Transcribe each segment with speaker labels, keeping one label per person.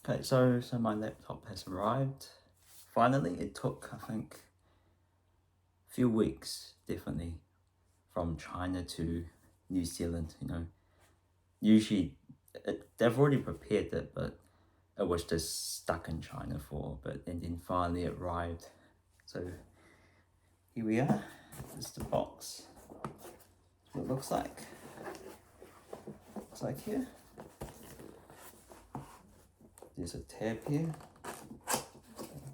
Speaker 1: Okay, so my laptop has arrived. Finally, it took, I think, a few weeks, definitely, from China to New Zealand, you know. Usually, they've already prepared it, but it was just stuck in China for a bit, and then finally it arrived. So, here we are. This is the box. That's what it looks like. Looks like here. There's a tab here.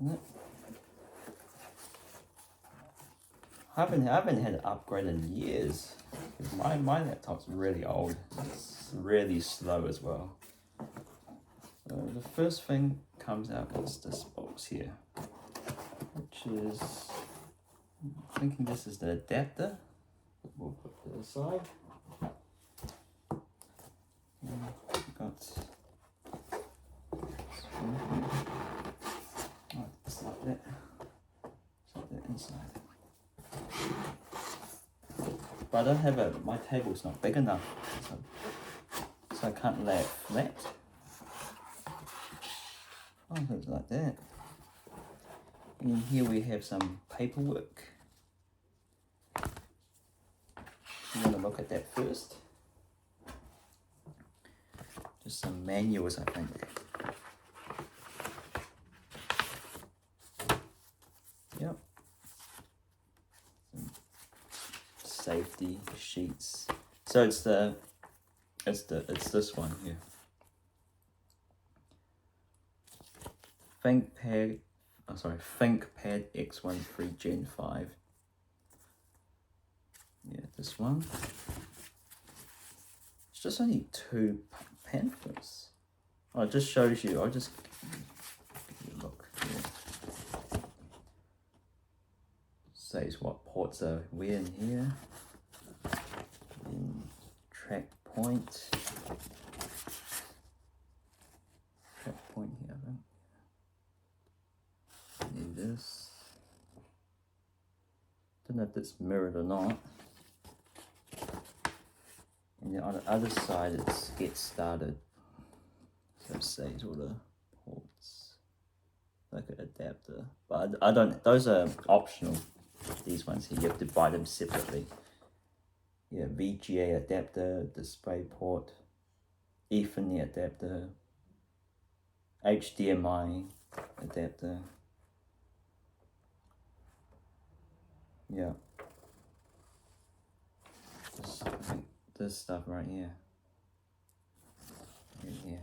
Speaker 1: Isn't it? I haven't had an upgrade in years. My laptop's really old. It's really slow as well. So the first thing comes out is this box here, which is, I'm thinking this is the adapter. We'll put it aside. We've got this one here. Oh, it's like that. It's like that inside. But I don't have my table's not big enough, so I can't lay it flat. Oh, it's like that. And here we have some paperwork. You want to look at that first? Just some manuals, I think. Yep. Some safety sheets. So it's this one here. ThinkPad X13 Gen 5. Yeah, this one. It's just only 2 pamphlets. Oh, it just shows you. I'll just give you a look here. Says what ports are where in here. Then track point. Track point here, I think. And then this. Don't know if it's mirrored or not. And then on the other side, it's get started. So it says all the ports, like an adapter. But I don't. Those are optional. These ones here, you have to buy them separately. Yeah, VGA adapter, display port, Ethernet adapter, HDMI adapter. Yeah. This stuff right here. Yeah.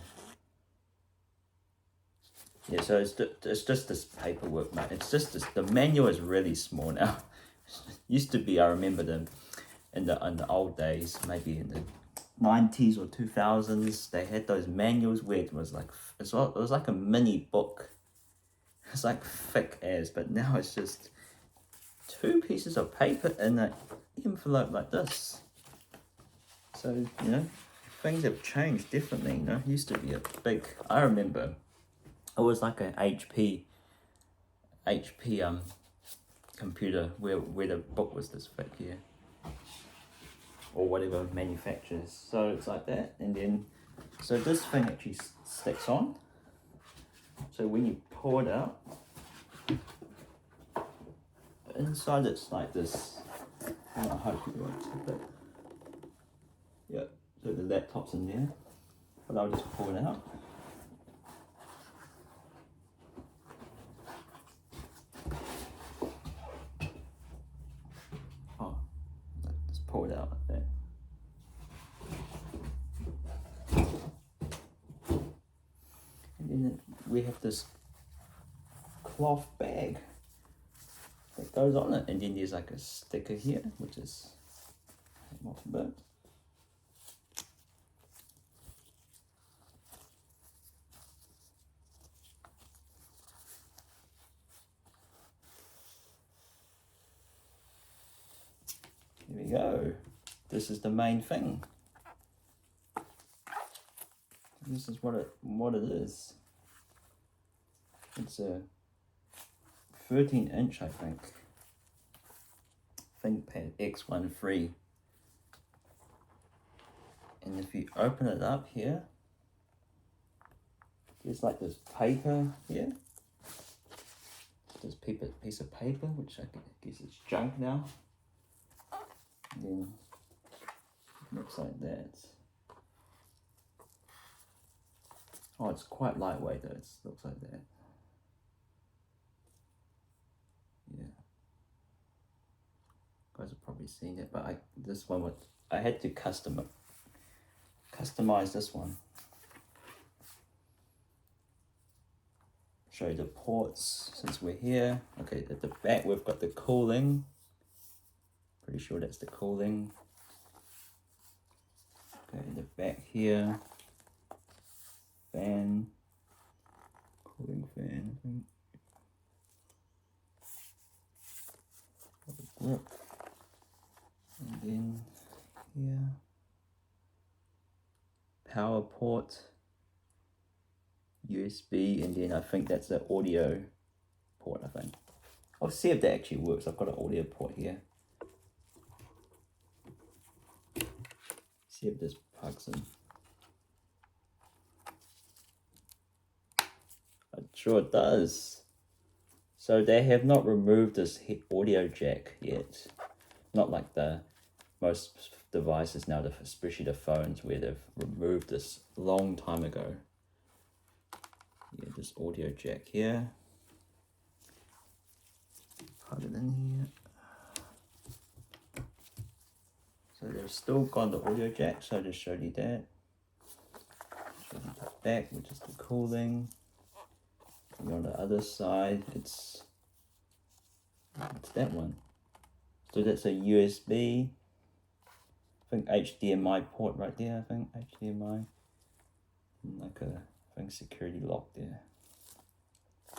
Speaker 1: Yeah, so it's just this paperwork, mate. It's just this, the manual is really small now. Used to be, I remember them in the old days, maybe in the 90s or 2000s, they had those manuals where it was like a mini book. It's like thick as, but now it's just 2 pieces of paper in an envelope like this. So, you know, things have changed differently, you know. It used to be a big, I remember, it was like an HP computer where the book was this thick here. Or whatever manufacturers. So it's like that, and then, so this thing actually sticks on. So when you pour it out, inside it's like this. I hope you won't tip it. Yeah, so the laptop's in there, but I'll just pour it out. Oh, just pour it out like that. And then we have this cloth bag that goes on it, and then there's like a sticker here, which is off a bit. There we go. This is the main thing. This is what it is. It's a 13-inch, I think. ThinkPad X13. And if you open it up here, there's like this paper here. This piece of paper, which I guess is junk now. And then it looks like that. Oh, it's quite lightweight though. It looks like that. Yeah. You guys have probably seen it, but this one I had to customize this one. Show you the ports since we're here. Okay, at the back we've got the cooling. Pretty sure that's the cooling. Okay, in the back here, fan, cooling fan, I think. Grip. And then here, power port, USB, and then I think that's the audio port, I think. I'll see if that actually works. I've got an audio port here. See if this plugs in. I'm sure it does. So they have not removed this audio jack yet. Not like the most devices now, especially the phones, where they've removed this a long time ago. Yeah, this audio jack here. Plug it in here. So they've still got the audio jack, so I just showed you that. Showed you the back, which is the cooling. And on the other side, it's that one. So that's a USB. I think HDMI port right there, I think, HDMI. And like a, I think, security lock there.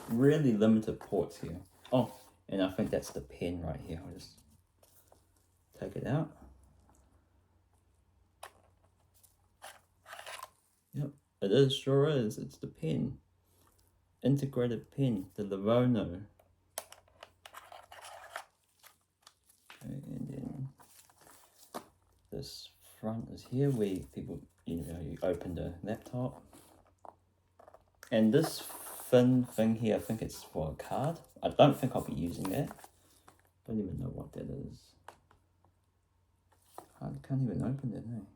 Speaker 1: Really limited ports here. Oh, and I think that's the pen right here. I'll just take it out. Yep, it is, sure is. It's the pen. Integrated pen, the Lenovo. Okay, and then this front is here where people, you open the laptop. And this thin thing here, I think it's for a card. I don't think I'll be using that. Don't even know what that is. I can't even open it, eh?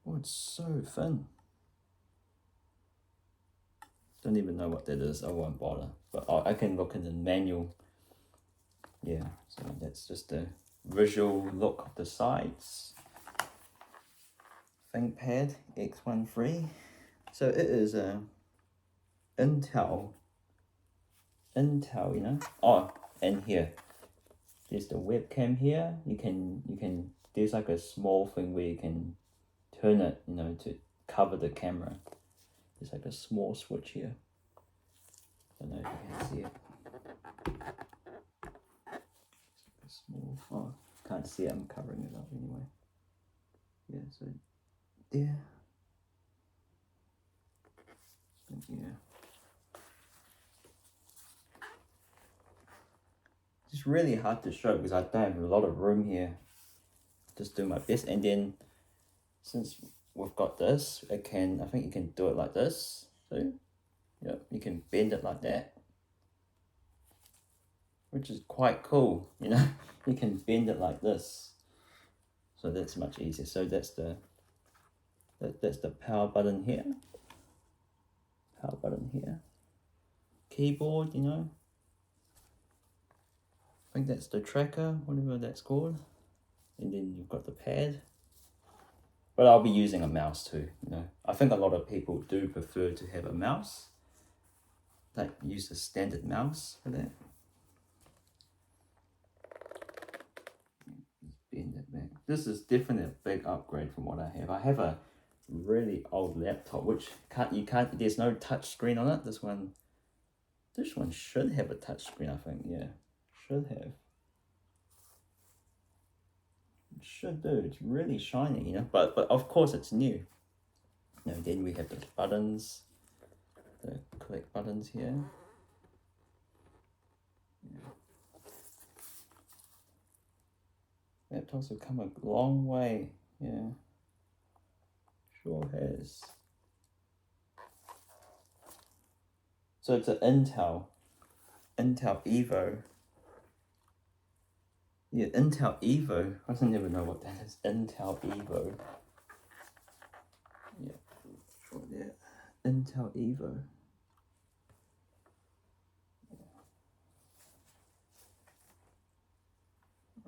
Speaker 1: Oh, it's so thin. Don't even know what that is. I won't bother. But I can look in the manual. Yeah, so that's just a visual look of the sides. ThinkPad X13. So it is a Intel, you know. Oh, and here, there's the webcam here. You can. There's like a small thing where you can turn it, you know, to cover the camera. There's like a small switch here. I don't know if you can see it. Small. Oh, can't see it. I'm covering it up anyway. Yeah, so there. Yeah. It's really hard to show because I don't have a lot of room here. Just do my best, and then since we've got this, I think you can do it like this. So, yeah, you can bend it like that, which is quite cool. You know, you can bend it like this. So that's much easier. So that's the power button here. Power button here. Keyboard, you know. I think that's the tracker, whatever that's called. And then you've got the pad. But I'll be using a mouse too, you know. I think a lot of people do prefer to have a mouse. Like use a standard mouse for that. Bend it back. This is definitely a big upgrade from what I have. I have a really old laptop which there's no touch screen on it. This one should have a touch screen, I think. Yeah, should have. It should do. It's really shiny, you know. But of course it's new. You know, then we have those buttons, the click buttons here. Yeah. Laptops have come a long way. Yeah, sure has. So it's an Intel Evo. Yeah, Intel Evo. I don't even know what that is. Intel Evo. Yeah, sure there. Intel Evo.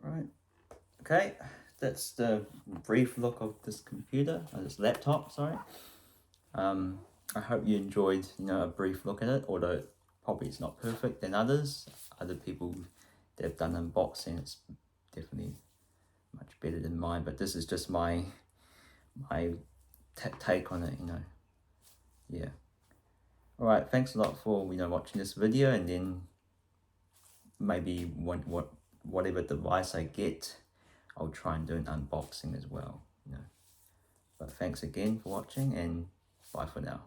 Speaker 1: Right. Okay, that's the brief look of this computer, or this laptop, sorry. I hope you enjoyed, a brief look at it, although probably it's not perfect than others. Other people that have done unboxing, it's definitely much better than mine, but this is just my take on it, yeah. All right, thanks a lot for watching this video, and then maybe whatever device I get, I'll try and do an unboxing as well. But thanks again for watching, and bye for now.